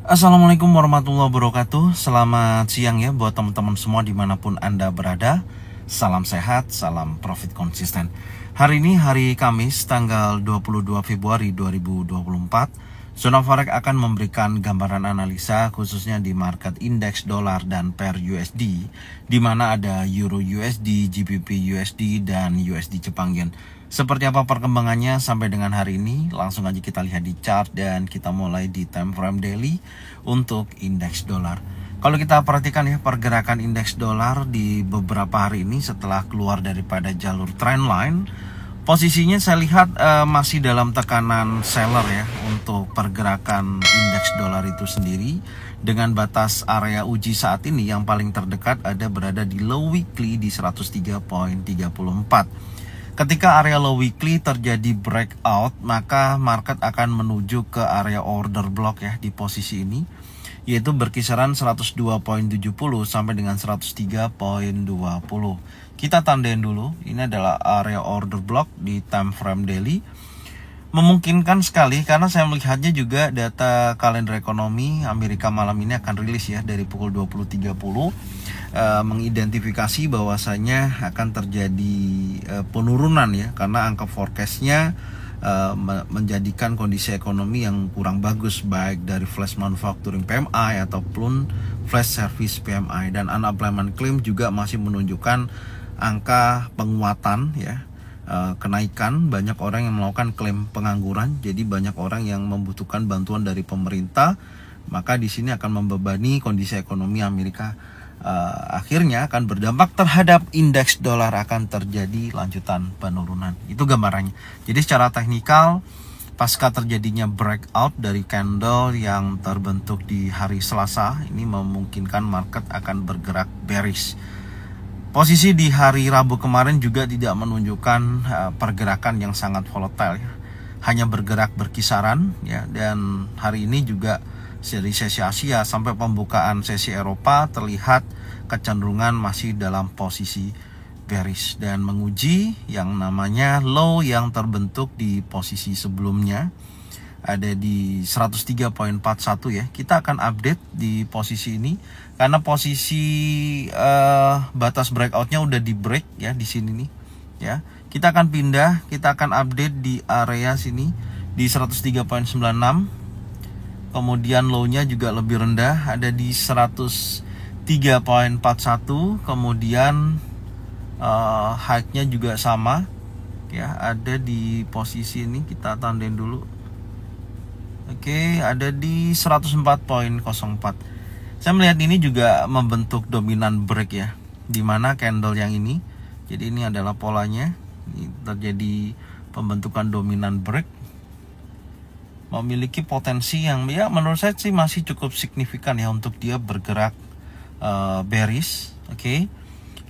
Assalamualaikum warahmatullahi wabarakatuh. Selamat siang ya buat teman-teman semua dimanapun Anda berada. Salam sehat, salam profit konsisten. Hari ini hari Kamis tanggal 22 Februari 2024. Zona Forex akan memberikan gambaran analisa khususnya di market indeks dolar dan pair USD, di mana ada Euro USD, GBP USD, dan USD Jepang Yen. Seperti apa perkembangannya sampai dengan hari ini? Langsung aja kita lihat di chart dan kita mulai di time frame daily untuk indeks dolar. Kalau kita perhatikan ya pergerakan indeks dolar di beberapa hari ini setelah keluar daripada jalur trendline, posisinya saya lihat masih dalam tekanan seller ya untuk pergerakan indeks dolar itu sendiri, dengan batas area uji saat ini yang paling terdekat ada berada di low weekly di 103.34. Ketika area low weekly terjadi breakout, maka market akan menuju ke area order block ya di posisi ini, yaitu berkisaran 102.70 sampai dengan 103.20. Kita tandain dulu, ini adalah area order block di time frame daily. Memungkinkan sekali karena saya melihatnya juga data kalender ekonomi Amerika malam ini akan rilis ya dari pukul 20.30, mengidentifikasi bahwasanya akan terjadi penurunan ya karena angka forecastnya menjadikan kondisi ekonomi yang kurang bagus baik dari flash manufacturing PMI ataupun flash service PMI, dan unemployment claim juga masih menunjukkan angka penguatan ya. Kenaikan, banyak orang yang melakukan klaim pengangguran, jadi banyak orang yang membutuhkan bantuan dari pemerintah, maka di sini akan membebani kondisi ekonomi Amerika. Akhirnya akan berdampak terhadap indeks dolar, akan terjadi lanjutan penurunan. Itu gambarannya. Jadi secara teknikal pasca terjadinya breakout dari candle yang terbentuk di hari Selasa, ini memungkinkan market akan bergerak bearish. Posisi di hari Rabu kemarin juga tidak menunjukkan pergerakan yang sangat volatile ya. Hanya bergerak berkisaran ya, dan hari ini juga dari sesi Asia sampai pembukaan sesi Eropa terlihat kecenderungan masih dalam posisi bearish dan menguji yang namanya low yang terbentuk di posisi sebelumnya ada di 103.41 ya. Kita akan update di posisi ini karena posisi batas breakoutnya udah di break ya di sini nih ya. Kita akan pindah, kita akan update di area sini di 103.96. Kemudian low-nya juga lebih rendah ada di 103.41. Kemudian high-nya juga sama ya, ada di posisi ini, kita tandain dulu. Oke, ada di 104.04. Saya melihat ini juga membentuk dominan break ya, dimana candle yang ini, jadi ini adalah polanya, ini terjadi pembentukan dominan break, memiliki potensi yang ya menurut saya sih masih cukup signifikan ya untuk dia bergerak bearish. Oke,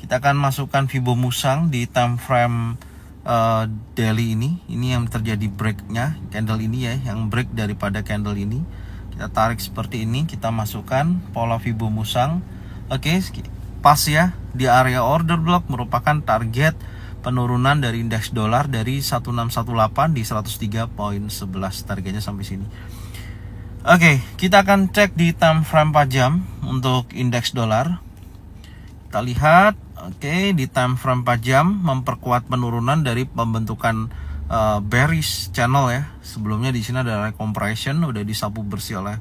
kita akan masukkan Fibo Musang di time frame daily ini yang terjadi breaknya candle ini ya, yang break daripada candle ini. Kita tarik seperti ini, kita masukkan pola Fibo Musang. Oke, pas ya di area order block merupakan target penurunan dari indeks dolar dari 1618 di 103.11, targetnya sampai sini. Oke, kita akan cek di time frame 4 jam untuk indeks dolar. Kita lihat, oke, di time frame 4 jam memperkuat penurunan dari pembentukan bearish channel ya. Sebelumnya di sini ada compression, udah disapu bersih oleh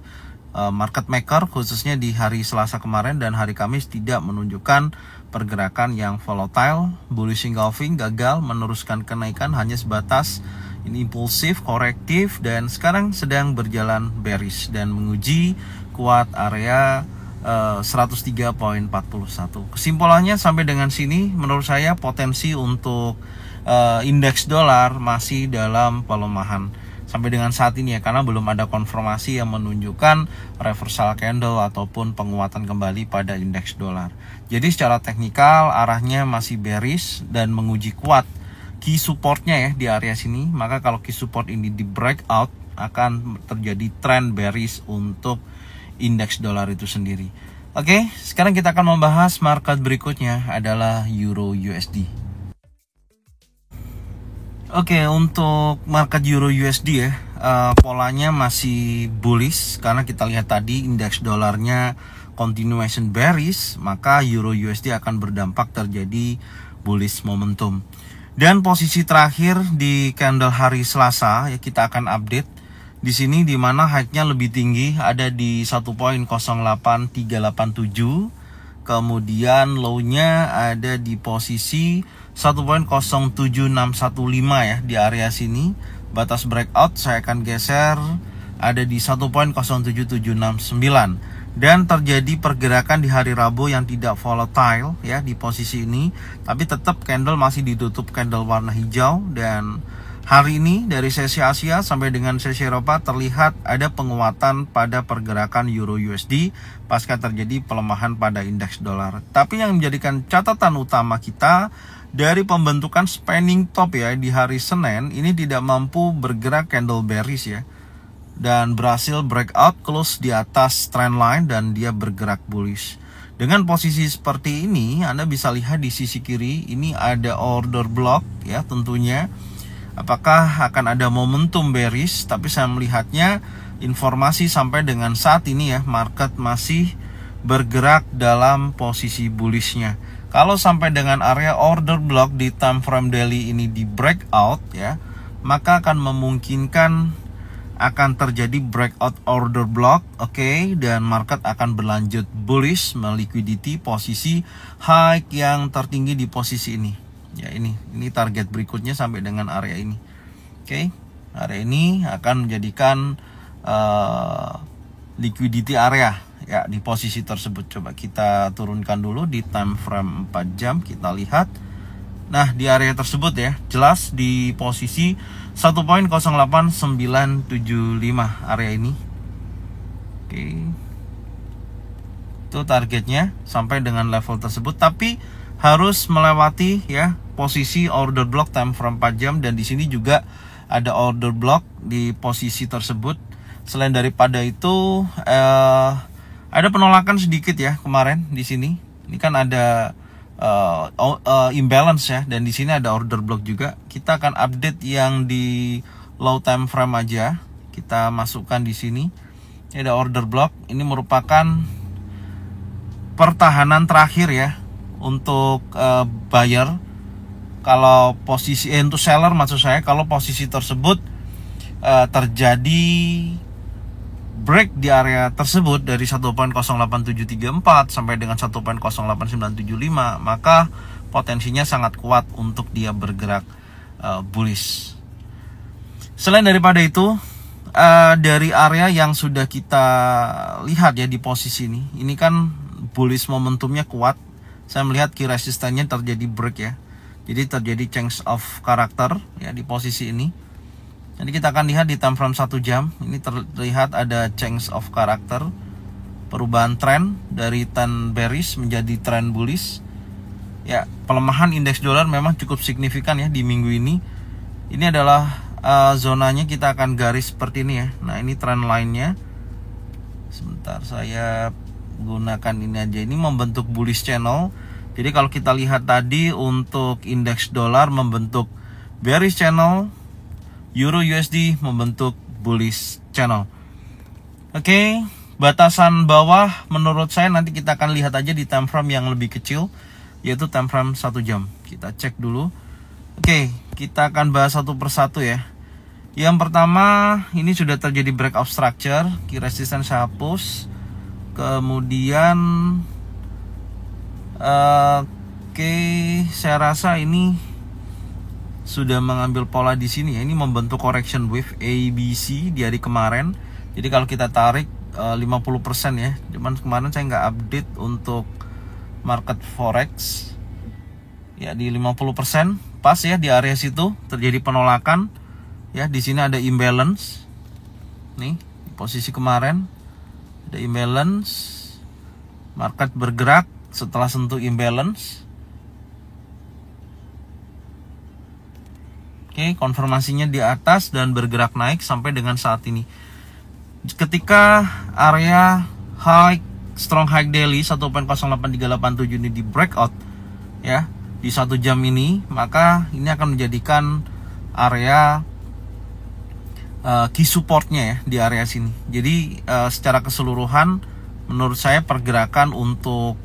market maker khususnya di hari Selasa kemarin, dan hari Kamis tidak menunjukkan pergerakan yang volatile. Bullish engulfing gagal meneruskan kenaikan, hanya sebatas ini impulsif, korektif, dan sekarang sedang berjalan bearish dan menguji kuat area 103.41. Kesimpulannya sampai dengan sini menurut saya potensi untuk indeks dolar masih dalam pelemahan sampai dengan saat ini ya, karena belum ada konfirmasi yang menunjukkan reversal candle ataupun penguatan kembali pada indeks dolar. Jadi secara teknikal arahnya masih bearish dan menguji kuat key supportnya ya di area sini. Maka kalau key support ini di breakout akan terjadi trend bearish untuk indeks dolar itu sendiri. Oke, sekarang kita akan membahas market berikutnya adalah Euro USD. Oke, untuk market Euro USD ya, polanya masih bullish karena kita lihat tadi indeks dolarnya continuation bearish, maka Euro USD akan berdampak terjadi bullish momentum. Dan posisi terakhir di candle hari Selasa ya kita akan update di sini, di mana high-nya lebih tinggi ada di 1.08387, kemudian low-nya ada di posisi 1.07615 ya di area sini. Batas breakout saya akan geser ada di 1.07769 dan terjadi pergerakan di hari Rabu yang tidak volatile ya di posisi ini, tapi tetap candle masih ditutup candle warna hijau. Dan hari ini dari sesi Asia sampai dengan sesi Eropa terlihat ada penguatan pada pergerakan Euro USD pasca terjadi pelemahan pada indeks dolar. Tapi yang menjadikan catatan utama kita dari pembentukan spanning top ya di hari Senin ini tidak mampu bergerak candle bearish ya, dan berhasil breakout close di atas trendline dan dia bergerak bullish. Dengan posisi seperti ini Anda bisa lihat di sisi kiri ini ada order block ya tentunya. Apakah akan ada momentum bearish? Tapi saya melihatnya informasi sampai dengan saat ini ya market masih bergerak dalam posisi bullishnya. Kalau sampai dengan area order block di time frame daily ini di breakout ya, maka akan memungkinkan akan terjadi breakout order block, oke, dan market akan berlanjut bullish meliquidity posisi high yang tertinggi di posisi ini. Ya ini target berikutnya sampai dengan area ini. Oke, area ini akan menjadikan liquidity area ya di posisi tersebut. Coba kita turunkan dulu di time frame 4 jam, kita lihat. Nah, di area tersebut ya, jelas di posisi 1.08975 area ini. Oke. Itu targetnya sampai dengan level tersebut, tapi harus melewati ya posisi order block time frame 4 jam, dan di sini juga ada order block di posisi tersebut. Selain daripada itu ada penolakan sedikit ya kemarin di sini. Ini kan ada imbalance ya, dan di sini ada order block juga. Kita akan update yang di low time frame aja. Kita masukkan di sini. Ini ada order block. Ini merupakan pertahanan terakhir ya untuk buyer. Kalau posisi untuk seller maksud saya, kalau posisi tersebut terjadi break di area tersebut dari 1.08734 sampai dengan 1.08975, maka potensinya sangat kuat untuk dia bergerak bullish. Selain daripada itu, dari area yang sudah kita lihat ya di posisi ini kan bullish momentumnya kuat. Saya melihat key resistannya terjadi break ya. Jadi terjadi change of character ya di posisi ini. Jadi kita akan lihat di time frame 1 jam. Ini terlihat ada change of character, perubahan tren dari trend bearish menjadi trend bullish. Ya, pelemahan indeks dolar memang cukup signifikan ya di minggu ini. Ini adalah zonanya, kita akan garis seperti ini ya. Nah, ini trend line-nya. Sebentar saya gunakan ini aja. Ini membentuk bullish channel. Jadi kalau kita lihat tadi untuk indeks dolar membentuk bearish channel, Euro USD membentuk bullish channel. Oke, batasan bawah menurut saya nanti kita akan lihat aja di time frame yang lebih kecil, yaitu time frame 1 jam. Kita cek dulu. Oke, kita akan bahas satu persatu ya. Yang pertama, ini sudah terjadi breakout structure, key resistance saya hapus. Kemudian oke, saya rasa ini sudah mengambil pola di sini ya. Ini membentuk correction wave ABC di hari kemarin. Jadi kalau kita tarik 50% ya. Cuman kemarin saya nggak update untuk market forex. Ya, di 50% pas ya di area situ terjadi penolakan. Ya, di sini ada imbalance. Nih, di posisi kemarin ada imbalance. Market bergerak setelah sentuh imbalance. Oke, konfirmasinya di atas dan bergerak naik sampai dengan saat ini. Ketika area high, strong high daily 1.08387 ini di breakout ya di 1 jam ini, maka ini akan menjadikan area key supportnya ya di area sini. Jadi secara keseluruhan menurut saya pergerakan untuk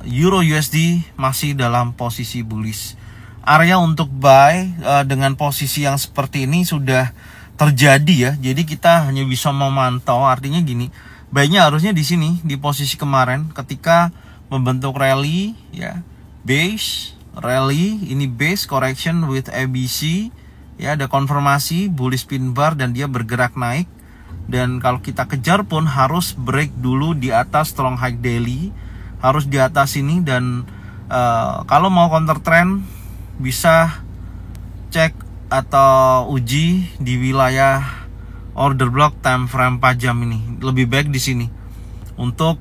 Euro USD masih dalam posisi bullish. Area untuk buy dengan posisi yang seperti ini sudah terjadi ya. Jadi kita hanya bisa memantau, artinya gini, buy-nya harusnya di sini di posisi kemarin ketika membentuk rally ya, base rally, ini base correction with ABC ya, ada konfirmasi bullish pin bar dan dia bergerak naik. Dan kalau kita kejar pun harus break dulu di atas strong high daily, harus di atas ini. Dan kalau mau counter trend bisa cek atau uji di wilayah order block time frame 4 jam ini. Lebih baik di sini untuk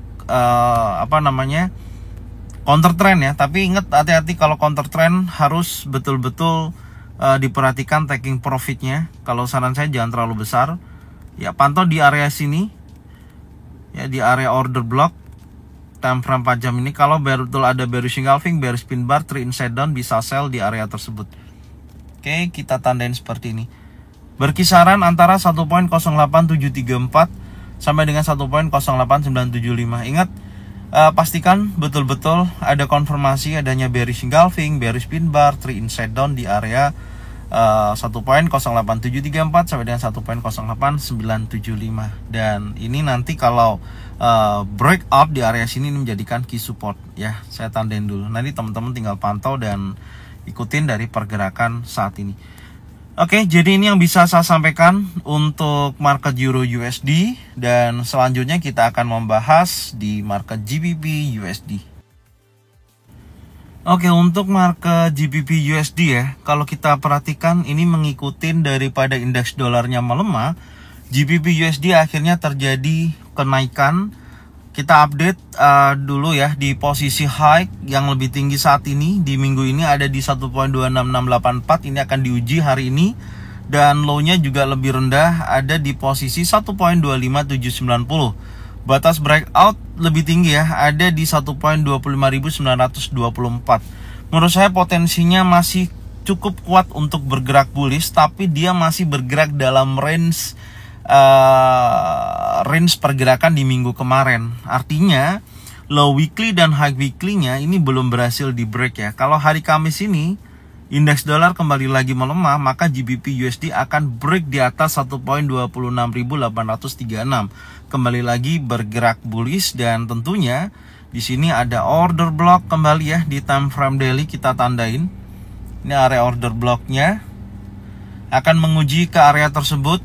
counter trend ya. Tapi ingat, hati-hati kalau counter trend harus betul-betul diperhatikan taking profitnya. Kalau saran saya jangan terlalu besar ya, pantau di area sini ya, di area order block time frame 4 jam ini. Kalau betul ada bearish engulfing, bearish pin bar, 3 inside down, bisa sell di area tersebut. Oke, kita tandain seperti ini, berkisaran antara 1.08734 sampai dengan 1.08975. Ingat, pastikan betul-betul ada konfirmasi adanya bearish engulfing, bearish pin bar, 3 inside down di area 1.08734 sampai dengan 1.08975. Dan ini nanti kalau break up di area sini ini menjadikan key support ya. Saya tandain dulu. Nanti teman-teman tinggal pantau dan ikutin dari pergerakan saat ini. Oke, jadi ini yang bisa saya sampaikan untuk market Euro USD, dan selanjutnya kita akan membahas di market GBP USD. Oke, untuk market GBP USD ya, kalau kita perhatikan ini mengikuti daripada indeks dolarnya melemah, GBP USD akhirnya terjadi kenaikan. Kita update dulu ya, di posisi high yang lebih tinggi saat ini di minggu ini ada di 1.26684, ini akan diuji hari ini. Dan low-nya juga lebih rendah, ada di posisi 1.25790. Batas breakout lebih tinggi ya, ada di 1.25924. Menurut saya potensinya masih cukup kuat untuk bergerak bullish, tapi dia masih bergerak dalam range pergerakan di minggu kemarin. Artinya low weekly dan high weekly-nya ini belum berhasil di break ya. Kalau hari Kamis ini indeks dolar kembali lagi melemah, maka GBP USD akan break di atas 1.26836. Kembali lagi bergerak bullish, dan tentunya di sini ada order block kembali ya di time frame daily, kita tandain. Ini area order blocknya akan menguji ke area tersebut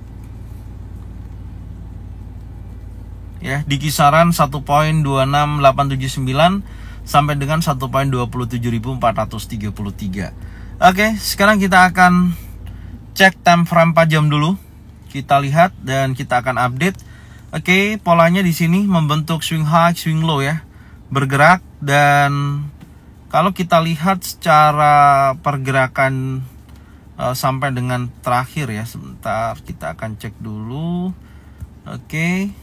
ya, di kisaran 1.26879 sampai dengan 1.27433. Oke, sekarang kita akan cek time frame 4 jam dulu. Kita lihat dan kita akan update. Oke, polanya di sini membentuk swing high, swing low ya, bergerak. Dan kalau kita lihat secara pergerakan sampai dengan terakhir ya, sebentar kita akan cek dulu. Oke,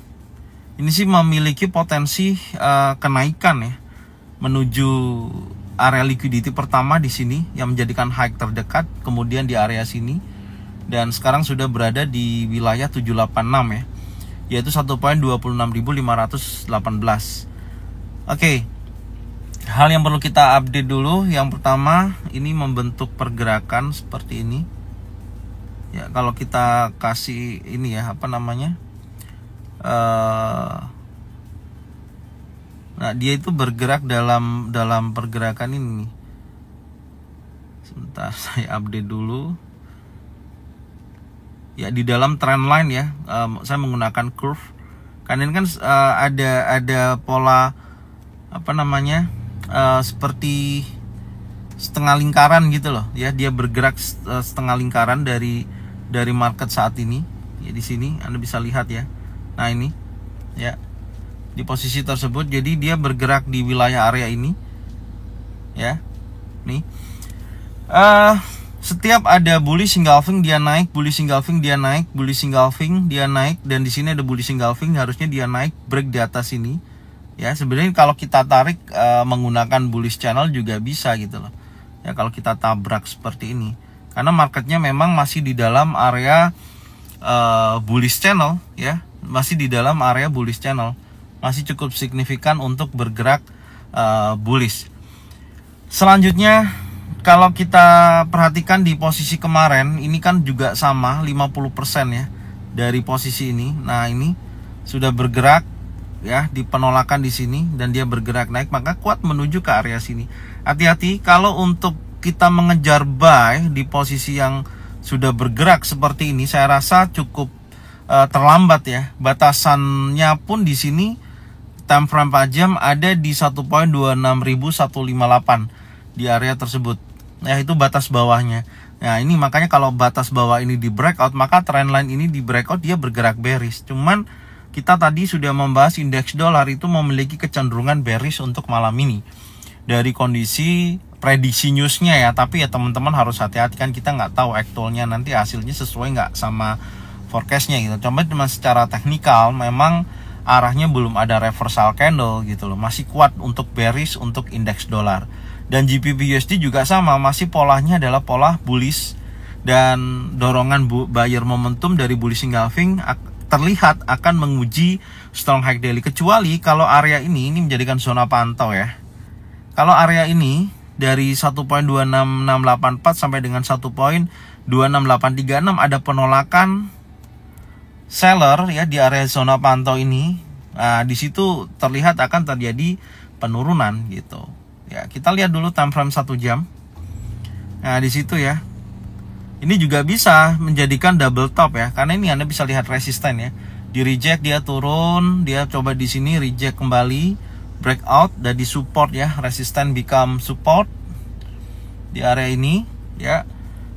ini sih memiliki potensi kenaikan ya, menuju area liquidity pertama di sini yang menjadikan high terdekat, kemudian di area sini, dan sekarang sudah berada di wilayah 786 ya, yaitu 1.26518. Oke, hal yang perlu kita update dulu, yang pertama ini membentuk pergerakan seperti ini ya. Kalau kita kasih ini ya, nah dia itu bergerak dalam pergerakan ini. Sebentar, saya update dulu ya, di dalam trend line ya. Saya menggunakan curve karena ini kan ada pola seperti setengah lingkaran gitu loh ya. Dia bergerak setengah lingkaran dari market saat ini ya. Di sini Anda bisa lihat ya. Nah ini ya, di posisi tersebut, jadi dia bergerak di wilayah area ini ya. Nih setiap ada bullish engulfing dia naik, bullish engulfing dia naik, bullish engulfing dia naik, dan di sini ada bullish engulfing, harusnya dia naik break di atas ini ya. Sebenarnya kalau kita tarik menggunakan bullish channel juga bisa gitu loh ya, kalau kita tabrak seperti ini, karena marketnya memang masih di dalam area bullish channel ya, masih di dalam area bullish channel, masih cukup signifikan untuk bergerak bullish. Selanjutnya kalau kita perhatikan di posisi kemarin ini kan juga sama 50% ya dari posisi ini. Nah, ini sudah bergerak ya di penolakan di sini dan dia bergerak naik, maka kuat menuju ke area sini. Hati-hati kalau untuk kita mengejar buy di posisi yang sudah bergerak seperti ini, saya rasa cukup terlambat ya. Batasannya pun di sini time frame 4 jam ada di 1.26158 di area tersebut. Nah, itu batas bawahnya. Nah, ini makanya kalau batas bawah ini di breakout, maka trendline ini di breakout dia bergerak bearish. Cuman kita tadi sudah membahas indeks dolar itu memiliki kecenderungan bearish untuk malam ini dari kondisi prediksi newsnya ya. Tapi ya teman-teman harus hati-hati, kan kita nggak tahu actualnya nanti hasilnya sesuai nggak sama forecastnya gitu. Cuma secara teknikal memang arahnya belum ada reversal candle gitu loh, masih kuat untuk bearish untuk indeks dolar. Dan GBP USD juga sama, masih polanya adalah pola bullish, dan dorongan buyer momentum dari bullish engulfing terlihat akan menguji strong high daily, kecuali kalau area ini menjadikan zona pantau ya. Kalau area ini dari 1.26684 sampai dengan 1.26836 ada penolakan seller ya di area zona pantau ini. Nah, di situ terlihat akan terjadi penurunan gitu. Ya, kita lihat dulu time frame 1 jam. Nah, di situ ya. Ini juga bisa menjadikan double top ya, karena ini Anda bisa lihat resisten ya. Di reject dia turun, dia coba di sini reject kembali, breakout dan di support ya, resisten become support di area ini ya.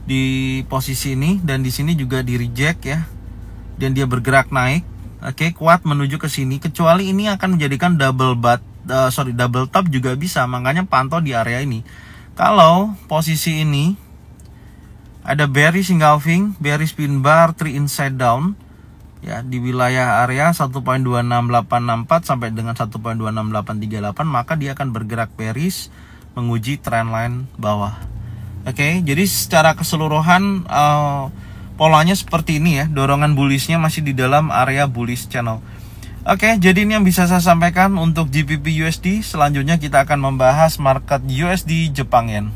Di posisi ini dan di sini juga di reject ya. Dan dia bergerak naik. Oke, kuat menuju ke sini, kecuali ini akan menjadikan double top juga bisa, makanya pantau di area ini. Kalau posisi ini ada bearish engulfing, bearish pin bar, 3 inside down ya di wilayah area 1.26864 sampai dengan 1.26838, maka dia akan bergerak bearish menguji trendline bawah. Oke, jadi secara keseluruhan polanya seperti ini ya, dorongan bullishnya masih di dalam area bullish channel. Oke, jadi ini yang bisa saya sampaikan untuk GBP USD. Selanjutnya kita akan membahas market USD Jepang Yen.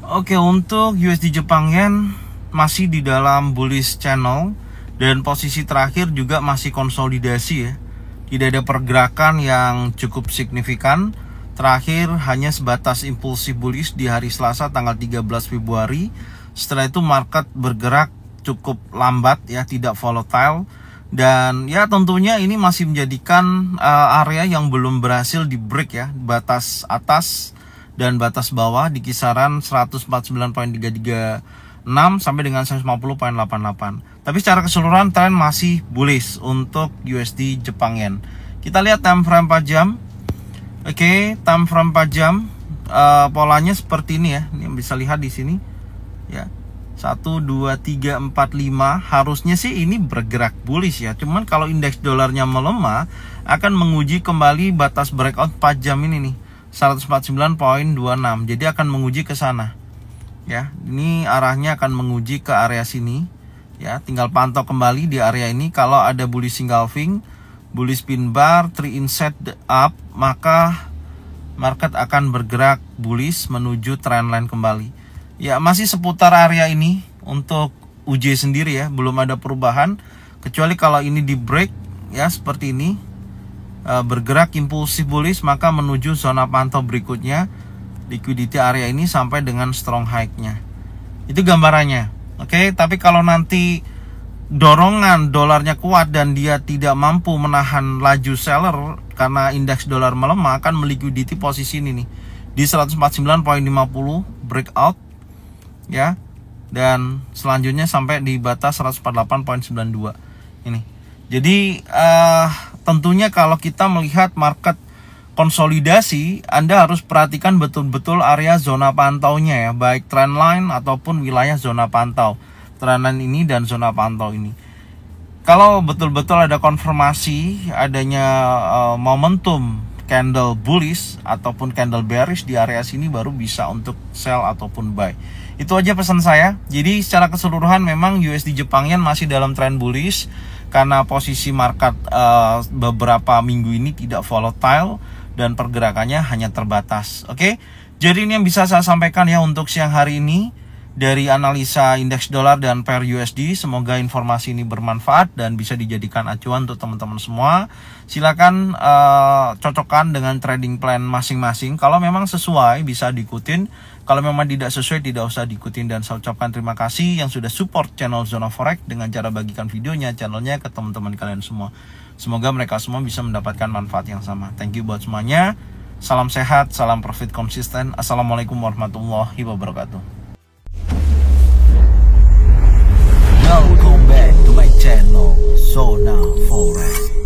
Oke, untuk USD Jepang Yen masih di dalam bullish channel dan posisi terakhir juga masih konsolidasi ya. Tidak ada pergerakan yang cukup signifikan. Terakhir hanya sebatas impulsif bullish di hari Selasa tanggal 13 Februari. Setelah itu market bergerak cukup lambat ya, tidak volatile. Dan ya tentunya ini masih menjadikan area yang belum berhasil di break ya, batas atas dan batas bawah di kisaran 149.336 sampai dengan 150.88. Tapi secara keseluruhan tren masih bullish untuk USD Jepang Yen. Kita lihat time frame 4 jam. Oke, time frame 4 jam polanya seperti ini ya. Ini bisa lihat di sini ya. 1, 2, 3, 4, 5 harusnya sih ini bergerak bullish ya. Cuman kalau indeks dolarnya melemah akan menguji kembali batas breakout 4 jam ini nih, 149.26. Jadi akan menguji ke sana. Ya, ini arahnya akan menguji ke area sini. Ya, tinggal pantau kembali di area ini. Kalau ada bullish engulfing, bullish pin bar, 3 inside up, maka market akan bergerak bullish menuju trendline kembali. Ya, masih seputar area ini untuk UJ sendiri ya, belum ada perubahan, kecuali kalau ini di break ya seperti ini, bergerak impulsif bullish, maka menuju zona pantau berikutnya, liquidity area ini sampai dengan strong high-nya. Itu gambarannya. Oke, tapi kalau nanti dorongan dolarnya kuat dan dia tidak mampu menahan laju seller karena indeks dolar melemah, akan meliquidity posisi ini nih di 149.50 breakout ya, dan selanjutnya sampai di batas 148.92 ini. Jadi tentunya kalau kita melihat market konsolidasi, Anda harus perhatikan betul-betul area zona pantaunya ya, baik trendline ataupun wilayah zona pantau. Trendline ini dan zona pantau ini. Kalau betul-betul ada konfirmasi adanya momentum candle bullish ataupun candle bearish di area sini baru bisa untuk sell ataupun buy. Itu aja pesan saya. Jadi secara keseluruhan memang USD Jepang Yen masih dalam tren bullish karena posisi market beberapa minggu ini tidak volatile dan pergerakannya hanya terbatas. Oke. Jadi ini yang bisa saya sampaikan ya untuk siang hari ini dari analisa indeks dolar dan pair USD. Semoga informasi ini bermanfaat dan bisa dijadikan acuan untuk teman-teman semua. Silakan cocokkan dengan trading plan masing-masing. Kalau memang sesuai bisa diikutin. Kalau memang tidak sesuai tidak usah diikutin. Dan saya ucapkan terima kasih yang sudah support channel Zona Forex dengan cara bagikan videonya, channelnya ke teman-teman kalian semua. Semoga mereka semua bisa mendapatkan manfaat yang sama. Thank you buat semuanya. Salam sehat, salam profit konsisten. Assalamualaikum warahmatullahi wabarakatuh. Welcome back to my channel Zona Forex.